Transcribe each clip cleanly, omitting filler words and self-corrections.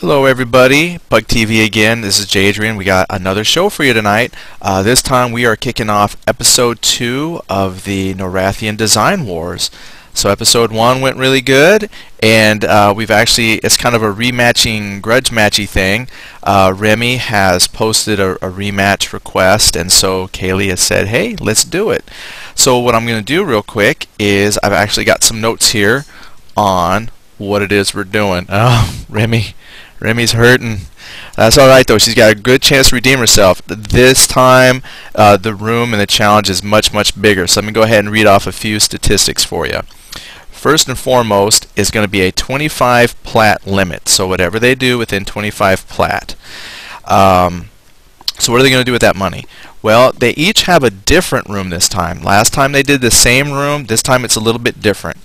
Hello everybody, Bug TV again. This is Jadrian. We got another show for you tonight. This time we are kicking off episode 2 of the Norrathian Design Wars. So episode 1 went really good, and it's kind of a rematching, grudge matchy thing. Remy has posted a rematch request, and so Kaeylee has said, hey, let's do it. So what I'm going to do real quick is I've actually got some notes here on what it is we're doing. Oh, Remy's hurting. That's alright though, she's got a good chance to redeem herself. This time the room and the challenge is much bigger, so let me go ahead and read off a few statistics for you. First and foremost is going to be a 25 plat limit, so whatever they do within 25 plat. So what are they going to do with that money? Well, they each have a different room this time. Last time they did the same room, this time it's a little bit different.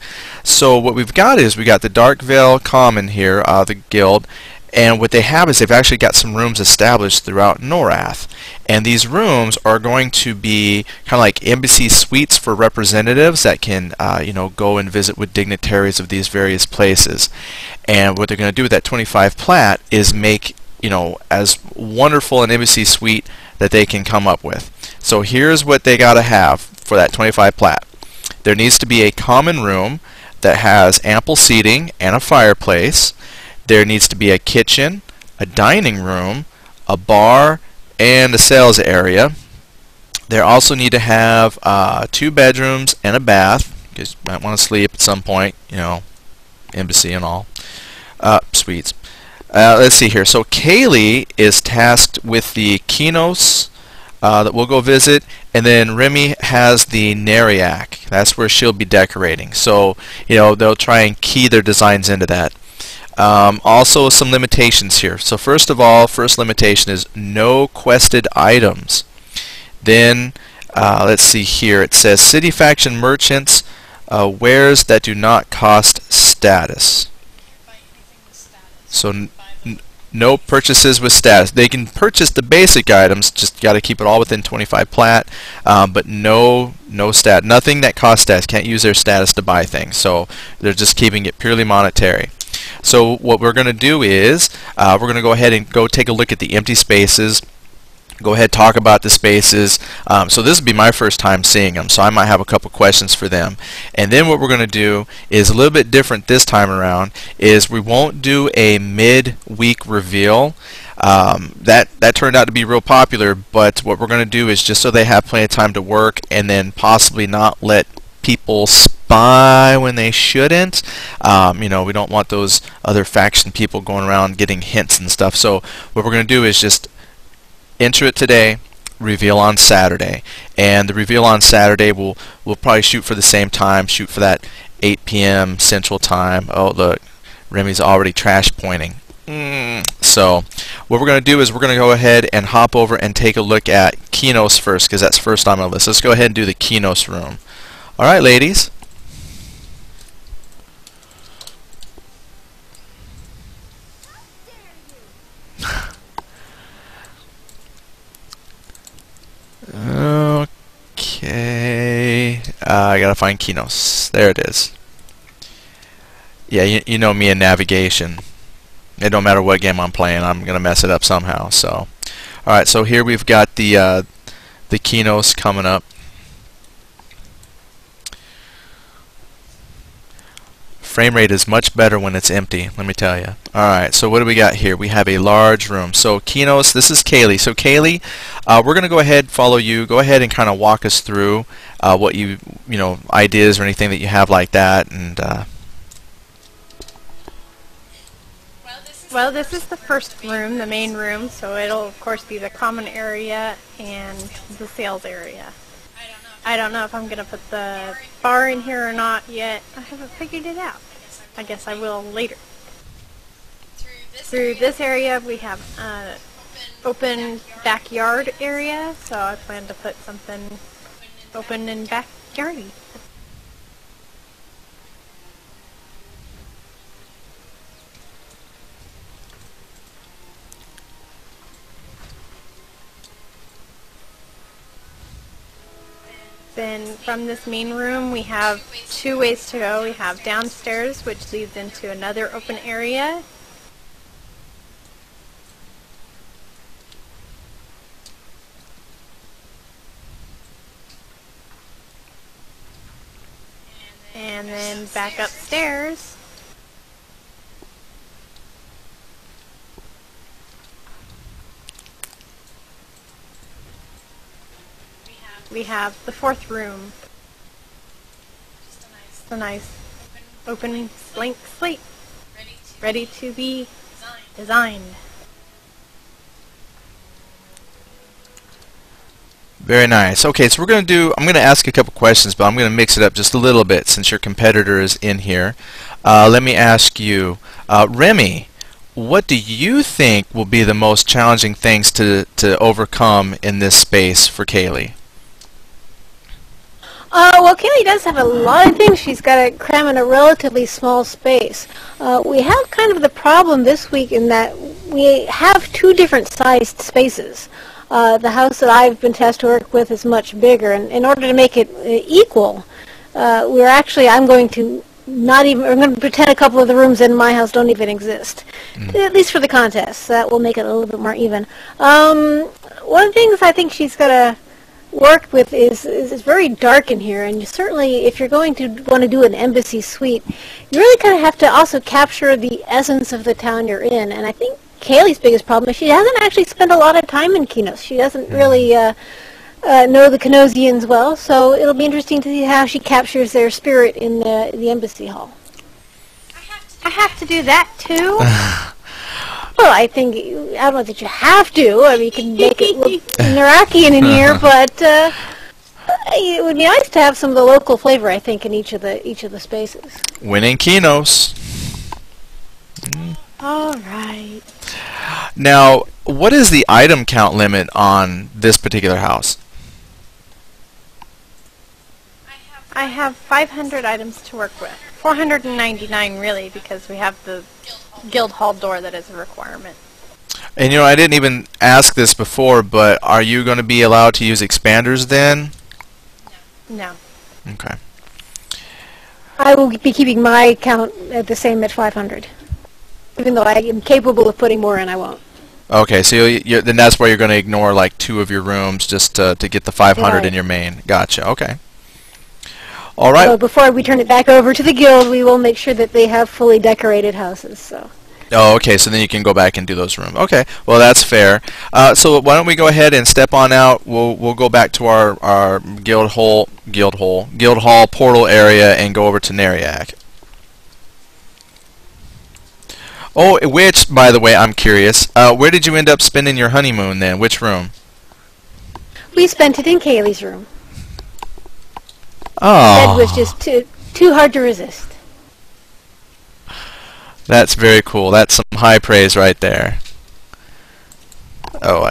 So what we've got is we got the Dark Veil Common here, the guild, and what they have is they've actually got some rooms established throughout Norrath. And these rooms are going to be kind of like embassy suites for representatives that can go and visit with dignitaries of these various places. And what they're going to do with that 25 plat is make as wonderful an embassy suite that they can come up with. So here's what they got to have for that 25 plat. There needs to be a common room that has ample seating and a fireplace. There needs to be a kitchen, a dining room, a bar, and a sales area. They also need to have 2 bedrooms and a bath, because you might want to sleep at some point, embassy and all. Suites. Let's see here. So Kaeylee is tasked with the Kinos that we'll go visit, and then Remy has the Neriac. That's where she'll be decorating. So they'll try and key their designs into that. Also some limitations here. So first of all, first limitation is no quested items. Then let's see here. It says City Faction merchants wares that do not cost status. So no purchases with status. They can purchase the basic items, just got to keep it all within 25 plat, but no stat, nothing that costs status. Can't use their status to buy things. So they're just keeping it purely monetary. So what we're going to do is we're going to go ahead and go take a look at the empty spaces. Go ahead, talk about the spaces. So this will be my first time seeing them, so I might have a couple questions for them. And then what we're going to do is a little bit different this time around. Is we won't do a mid-week reveal. That turned out to be real popular, but what we're going to do is just so they have plenty of time to work, and then possibly not let people spy when they shouldn't. We don't want those other faction people going around getting hints and stuff. So what we're going to do is just enter it today, reveal on Saturday, and the reveal on Saturday we'll probably shoot for the same time, shoot for that 8 p.m. Central Time. Oh look, Remy's already trash pointing. So what we're going to do is we're going to go ahead and hop over and take a look at Kinos first, because that's first on my list. Let's go ahead and do the Kinos room. Alright ladies. Okay, I gotta find Kinos. There it is. Yeah, you know me in navigation. It don't matter what game I'm playing, I'm gonna mess it up somehow. So, all right. So here we've got the Kinos coming up. Frame rate is much better when it's empty, let me tell you. Alright, so what do we got here? We have a large room. So Kinos, this is Kaeylee. So Kaeylee, we're going to go ahead, follow you. Go ahead and kind of walk us through what ideas or anything that you have like that. And well, this is the first room, the main room, so it'll of course be the common area and the sales area. I don't know if I'm going to put the bar in here or not yet. I haven't figured it out. I guess I will later. Through this area we have an open backyard area, so I plan to put something open and backyardy. Then from this main room we have 2 ways to go. We have downstairs, which leads into another open area, And then back upstairs. We have the fourth room. Just a nice open blank slate, ready to be designed. Very nice. Okay, so I'm going to ask a couple questions, but I'm going to mix it up just a little bit since your competitor is in here. Let me ask you, Remy, what do you think will be the most challenging things to overcome in this space for Kaeylee? Well, Kaeylee does have a lot of things she's got to cram in a relatively small space. We have kind of the problem this week in that we have two different sized spaces. The house that I've been tasked to work with is much bigger, and in order to make it equal, I'm going to pretend a couple of the rooms in my house don't even exist, at least for the contest. That will make it a little bit more even. One of the things I think she's got to work with is it's very dark in here, and you certainly, if you're going to want to do an embassy suite, you really kind of have to also capture the essence of the town you're in. And I think Kaeylee's biggest problem is she hasn't actually spent a lot of time in Kenos. She doesn't really know the Kenosians well, so it'll be interesting to see how she captures their spirit in the embassy hall. I have to do that too? Well, I don't know that you have to. I mean, you can make it look Norrathian in here, but it would be nice to have some of the local flavor, I think, in each of the spaces. Winning Kenos. All right. Now, what is the item count limit on this particular house? I have 500 items to work with. 499 really, because we have the guild hall door that is a requirement. And I didn't even ask this before, but are you going to be allowed to use expanders then? No. Okay. I will be keeping my count at the same at 500. Even though I am capable of putting more in, I won't. Okay, so then that's why you're going to ignore like 2 of your rooms just to get the 500 right in your main. Gotcha. Okay. All right. So before we turn it back over to the guild, we will make sure that they have fully decorated houses. So. Oh, okay. So then you can go back and do those rooms. Okay. Well, that's fair. So why don't we go ahead and step on out? We'll go back to our guild hall portal area and go over to Neriak. Oh, which, by the way, I'm curious. Where did you end up spending your honeymoon then? Which room? We spent it in Kaeylee's room. Oh. Bed was just too hard to resist. That's very cool. That's some high praise right there. Oh,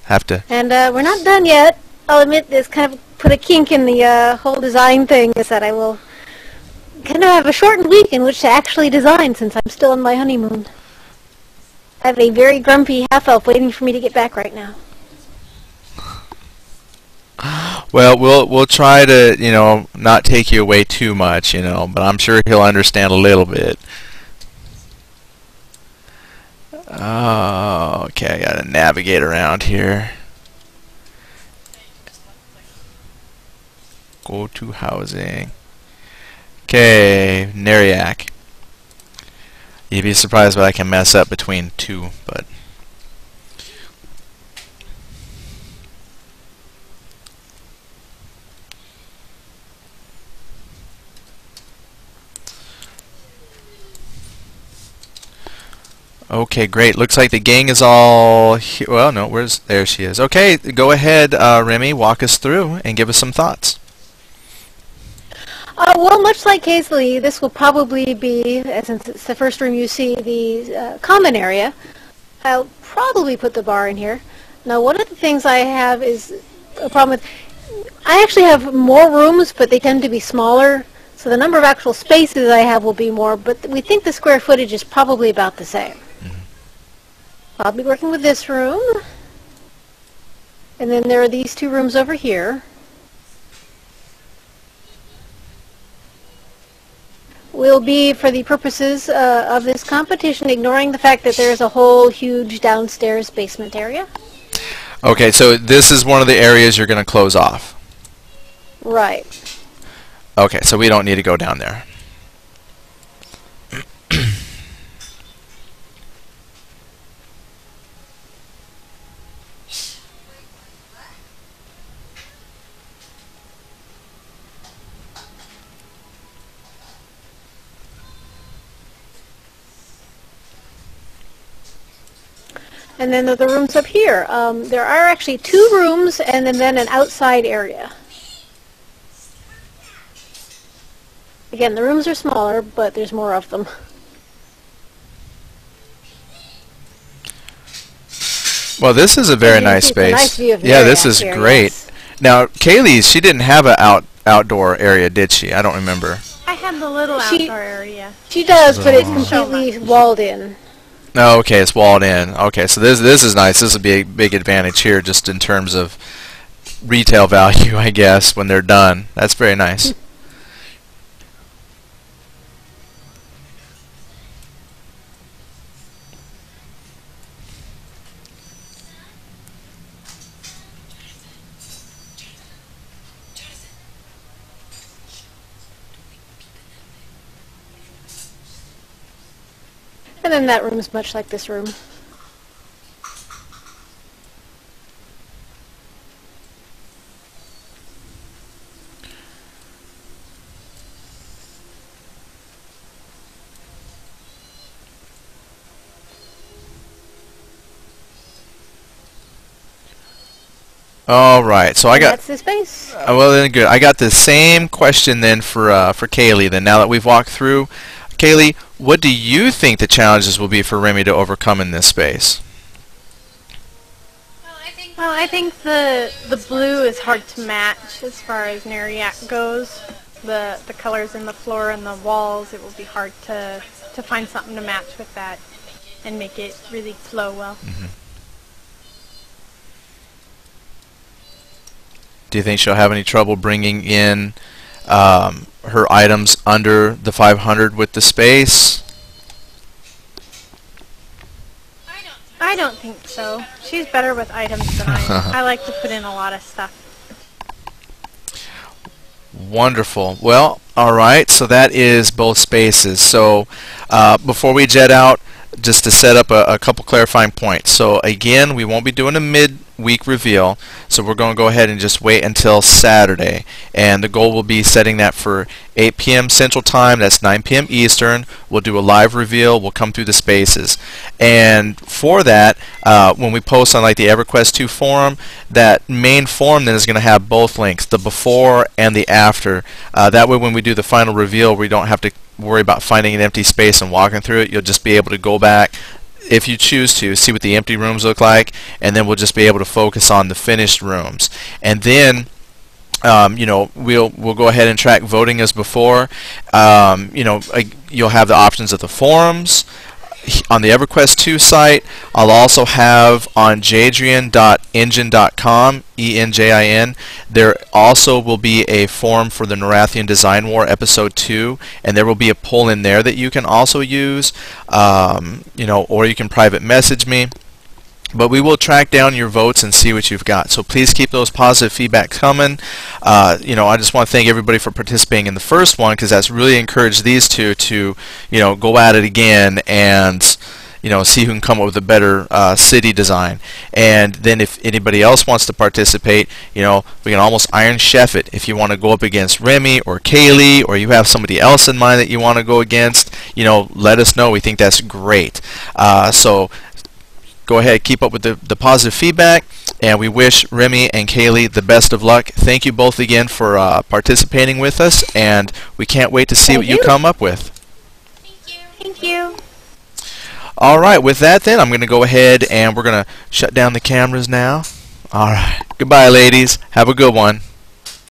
have to. And we're not done yet. I'll admit this kind of put a kink in the whole design thing, is that I will kind of have a shortened week in which to actually design since I'm still on my honeymoon. I have a very grumpy half-elf waiting for me to get back right now. Well, we'll try to, not take you away too much, but I'm sure he'll understand a little bit. Oh, okay, I gotta navigate around here. Go to housing. Okay, Neriak. You'd be surprised what I can mess up between 2, but... Okay, great. Looks like the gang is all here. Well, no, there she is. Okay, go ahead, Remy, walk us through and give us some thoughts. Well, much like Kaeylee, this will probably be, since it's the first room you see, the common area. I'll probably put the bar in here. Now, one of the things I have is a problem with, I actually have more rooms, but they tend to be smaller, so the number of actual spaces I have will be more, but we think the square footage is probably about the same. I'll be working with this room, and then there are these 2 rooms over here. We'll be, for the purposes of this competition, ignoring the fact that there's a whole huge downstairs basement area. Okay, so this is one of the areas you're going to close off. Right. Okay, so we don't need to go down there. And then the rooms up here. There are actually 2 rooms and then an outside area. Again, the rooms are smaller, but there's more of them. Well, this is a very nice space. Nice view of Yeah, this Norrath is here, great. yes. Now, Kaeylee, she didn't have an outdoor area, did she? I don't remember. I had the little outdoor area. She does, but it's completely walled in. Oh, okay, it's walled in. Okay, so this is nice. This would be a big advantage here, just in terms of retail value, I guess, when they're done. That's very nice. And then that room's much like this room. All right, so That's the space. well then, good. I got the same question then for Kaeylee. Then now that we've walked through, Kaeylee, what do you think the challenges will be for Remy to overcome in this space? Well, I think the blue is hard to match as far as Norrathian goes. The colors in the floor and the walls, it will be hard to find something to match with that and make it really flow well. Mm-hmm. Do you think she'll have any trouble bringing in her items under the 500 with the space? I don't think so. She's better with items than I am. I like to put in a lot of stuff. Wonderful. Well, all right, so that is both spaces. So before we jet out, just to set up a couple clarifying points. So again, we won't be doing a mid-week reveal, so we're going to go ahead and just wait until Saturday. And the goal will be setting that for 8 p.m. Central Time, that's 9 p.m. Eastern. We'll do a live reveal, we'll come through the spaces. And for that, when we post on like the EverQuest 2 forum, that main forum then is going to have both links, the before and the after. That way when we do the final reveal, we don't have to worry about finding an empty space and walking through it. You'll just be able to go back, if you choose to, see what the empty rooms look like, and then we'll just be able to focus on the finished rooms. And then you know, we'll go ahead and track voting as before. You know, you'll have the options of the forums on the EverQuest 2 site. I'll also have on jadrian.engine.com, ENJIN, there also will be a forum for the Norrathian Design War Episode 2, and there will be a poll in there that you can also use, you know, or you can private message me. But we will track down your votes and see what you've got. So please keep those positive feedback coming. You know, I just want to thank everybody for participating in the first one, because that's really encouraged these two to, you know, go at it again and, you know, see who can come up with a better city design. And then if anybody else wants to participate, you know, we can almost Iron Chef it. If you want to go up against Remy or Kaeylee, or you have somebody else in mind that you want to go against, you know, let us know. We think that's great. So go ahead, keep up with the positive feedback, and we wish Remy and Kaeylee the best of luck. Thank you both again for participating with us, and we can't wait to see what you come up with. Thank you. All right, with that then, I'm going to go ahead and we're going to shut down the cameras now. All right, goodbye ladies. Have a good one.